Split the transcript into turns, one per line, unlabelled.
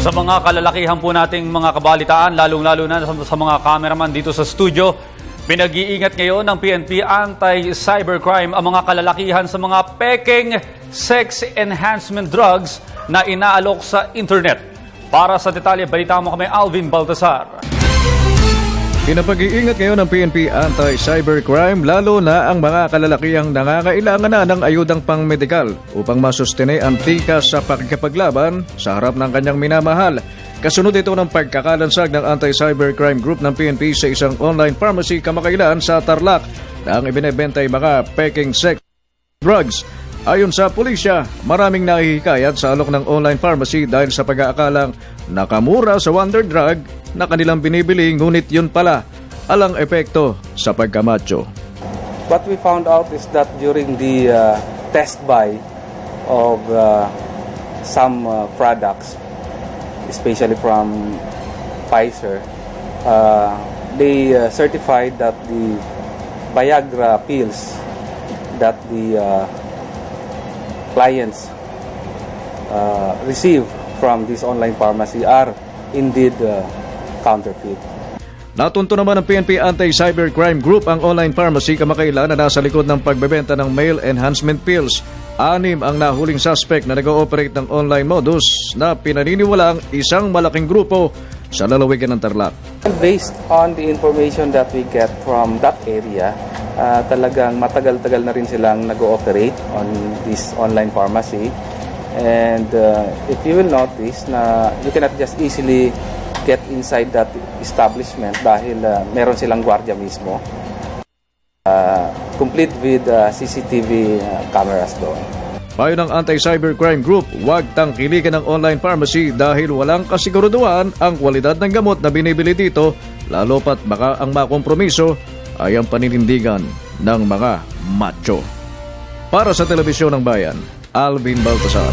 Sa mga kalalakihan po nating mga kabalitaan, lalong-lalo na sa mga cameraman dito sa studio, pinag-iingat ngayon ng PNP Anti-Cybercrime ang mga kalalakihan sa mga peking sex enhancement drugs na inaalok sa internet. Para sa detalye, balita mo kami Alvin Baltasar.
Pinapag-iingat ngayon ng PNP Anti-Cybercrime lalo na ang mga kalalakihang nangangailangan na ng ayudang pang-medikal upang masustene ang tikas sa pakikipaglaban sa harap ng kanyang minamahal. Kasunod ito ng pagkakalansag ng Anti-Cybercrime Group ng PNP sa isang online pharmacy kamakailan sa Tarlac na ang ibinebenta ay mga peking sex drugs. Ayon sa pulisya, maraming nahihikayat sa alok ng online pharmacy dahil sa pag-aakalang nakamura sa wonder drug na kanilang binibili, ngunit yun pala alang epekto sa pagkamacho.
What we found out is that during the test buy of some products, especially from Pfizer, they certified that the Viagra pills that the clients receive from this online pharmacy are indeed counterfeit.
Natunto naman ng PNP Anti-Cybercrime Group ang online pharmacy kamakailan na nasa likod ng pagbebenta ng male enhancement pills. 6 ang nahuling suspect na nag-ooperate ng online modus na pinaniniwalaang isang malaking grupo sa lalawigan ng Tarlac.
Based on the information that we get from that area, talagang matagal-tagal na rin silang nag-ooperate on this online pharmacy. And if you will notice na you cannot just easily get inside that establishment dahil meron silang gwardiya mismo. Complete with CCTV cameras doon.
Payo ng Anti-Cybercrime Group, huwag tangkilikan ng online pharmacy dahil walang kasiguraduhan ang kwalidad ng gamot na binibili dito, lalo pat baka ang makompromiso ay ang paninindigan ng mga macho. Para sa Telebisyon ng Bayan, Alvin Baltasar.